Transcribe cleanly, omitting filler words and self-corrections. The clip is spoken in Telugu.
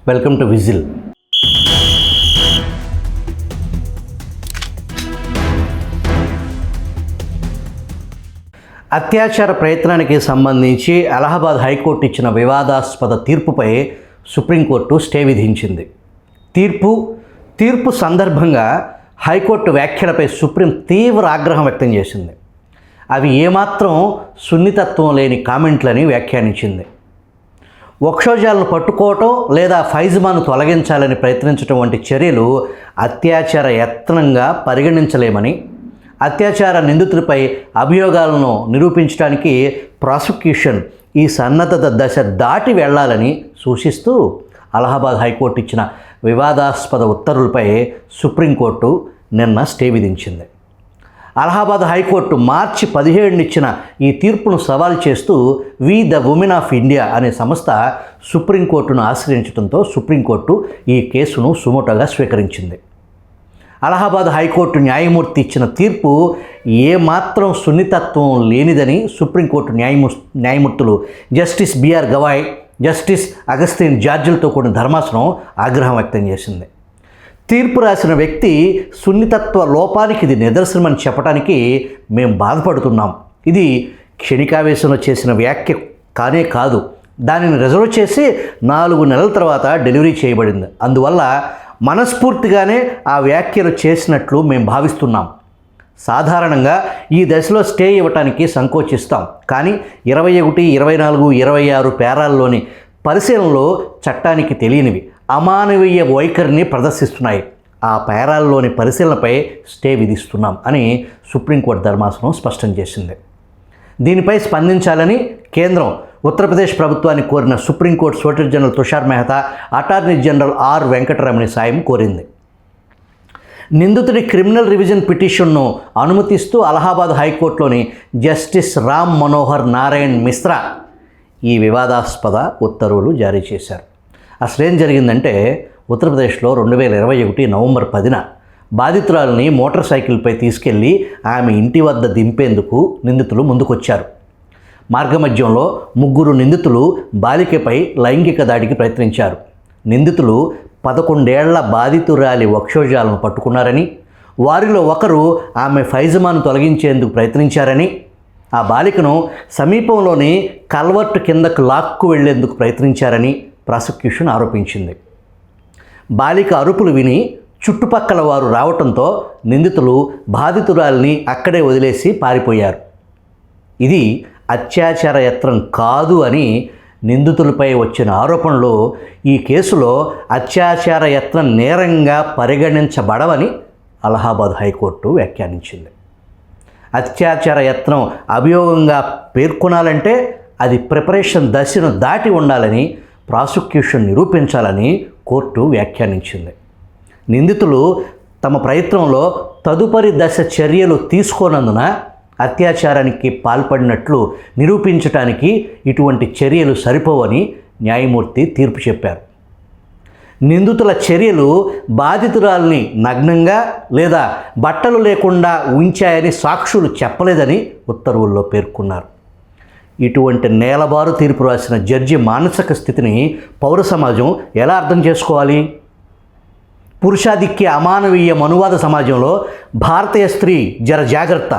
Welcome to whistle. అత్యాచార ప్రయత్నానికి సంబంధించి అలహాబాద్ హైకోర్టు ఇచ్చిన వివాదాస్పద తీర్పుపై సుప్రీంకోర్టు స్టే విధించింది. తీర్పు సందర్భంగా హైకోర్టు వ్యాఖ్యలపై సుప్రీం తీవ్ర ఆగ్రహం వ్యక్తం చేసింది. అవి ఏమాత్రం సున్నితత్వం లేని కామెంట్లని వ్యాఖ్యానించింది. వక్షోజాలను పట్టుకోవటం లేదా ఫైజ్మాను తొలగించాలని ప్రయత్నించడం వంటి చర్యలు అత్యాచార యత్నంగా పరిగణించలేమని, అత్యాచార నిందితులపై అభియోగాలను నిరూపించడానికి ప్రాసిక్యూషన్ ఈ సన్నద్ధత దశ దాటి వెళ్లాలని సూచిస్తూ అలహాబాద్ హైకోర్టు ఇచ్చిన వివాదాస్పద ఉత్తర్వులపై సుప్రీంకోర్టు నిన్న స్టే విధించింది. అలహాబాద్ హైకోర్టు మార్చి 17 ఇచ్చిన ఈ తీర్పును సవాల్ చేస్తూ we the women of India అనే సంస్థ సుప్రీంకోర్టును ఆశ్రయించడంతో సుప్రీంకోర్టు ఈ కేసును సుమోటోగా స్వీకరించింది. అలహాబాద్ హైకోర్టు న్యాయమూర్తి ఇచ్చిన తీర్పు ఏమాత్రం సున్నితత్వం లేనిదని సుప్రీంకోర్టు న్యాయమూర్తులు justice B R Gavai, justice Augustine జార్జిలతో కూడిన ధర్మాసనం ఆగ్రహం వ్యక్తం చేసింది. తీర్పు రాసిన వ్యక్తి సున్నితత్వ లోపానికి ఇది నిదర్శనమని చెప్పడానికి మేము బాధపడుతున్నాం. ఇది క్షణికావేశంలో చేసిన వ్యాఖ్య కానే కాదు. దానిని రిజర్వ్ చేసి 4 నెలల తర్వాత డెలివరీ చేయబడింది. అందువల్ల మనస్ఫూర్తిగానే ఆ వ్యాఖ్యలు చేసినట్లు మేము భావిస్తున్నాం. సాధారణంగా ఈ దశలో స్టే ఇవ్వటానికి సంకోచిస్తాం. కానీ 21, 24, 26 పేరాల్లోని పరిశీలనలో చట్టానికి తెలియనివి అమానవీయ వైఖరిని ప్రదర్శిస్తున్నాయి. ఆ పేరాల్లోని పరిశీలనపై స్టే విధిస్తున్నాం అని సుప్రీంకోర్టు ధర్మాసనం స్పష్టం చేసింది. దీనిపై స్పందించాలని కేంద్రం ఉత్తరప్రదేశ్ ప్రభుత్వాన్ని కోరిన supreme court solicitor general Tushar Mehta attorney general R Venkataramani సాయం కోరింది. నిందితుడి క్రిమినల్ రివిజన్ పిటిషన్ను అనుమతిస్తూ అలహాబాద్ హైకోర్టులోని జస్టిస్ రామ్ మనోహర్ నారాయణ్ మిశ్రా ఈ వివాదాస్పద ఉత్తర్వులు జారీ చేశారు. అసలేం జరిగిందంటే, ఉత్తరప్రదేశ్లో 2021 నవంబర్ 10న బాధితురాలని మోటార్ సైకిల్పై తీసుకెళ్లి ఆమె ఇంటి వద్ద దింపేందుకు నిందితులు ముందుకొచ్చారు. మార్గమధ్యంలో 3 నిందితులు బాలికపై లైంగిక దాడికి ప్రయత్నించారు. నిందితులు 11 ఏళ్ల బాధితురాలి వక్షోజాలను పట్టుకున్నారని, వారిలో ఒకరు ఆమె ఫైజమాను తొలగించేందుకు ప్రయత్నించారని, ఆ బాలికను సమీపంలోని కల్వర్ట్ కిందకు లాక్కు వెళ్లేందుకు ప్రయత్నించారని ప్రాసిక్యూషన్ ఆరోపించింది. బాలిక అరుపులు విని చుట్టుపక్కల వారు రావటంతో నిందితులు బాధితురాలిని అక్కడే వదిలేసి పారిపోయారు. ఇది అత్యాచార యత్నం కాదు అని నిందితులపై వచ్చిన ఆరోపణలు ఈ కేసులో అత్యాచార యత్నం నేరంగా పరిగణించబడవని అలహాబాద్ హైకోర్టు వ్యాఖ్యానించింది. అత్యాచార యత్నం అభియోగంగా పేర్కొనాలంటే అది ప్రిపరేషన్ దశను దాటి ఉండాలని ప్రాసిక్యూషన్ నిరూపించాలని కోర్టు వ్యాఖ్యానించింది. నిందితులు తమ ప్రయత్నంలో తదుపరి దశ చర్యలు తీసుకోనందున అత్యాచారానికి పాల్పడినట్లు నిరూపించడానికి ఇటువంటి చర్యలు సరిపోవని న్యాయమూర్తి తీర్పు చెప్పారు. నిందితుల చర్యలు బాధితురాల్ని నగ్నంగా లేదా బట్టలు లేకుండా ఉంచాయని సాక్షులు చెప్పలేదని ఉత్తర్వుల్లో పేర్కొన్నారు. ఇటువంటి నేలబారు తీర్పు రాసిన జడ్జి మానసిక స్థితిని పౌర సమాజం ఎలా అర్థం చేసుకోవాలి? పురుషాధిక్య అమానవీయ మనువాద సమాజంలో భారతీయ స్త్రీ జర జాగ్రత్త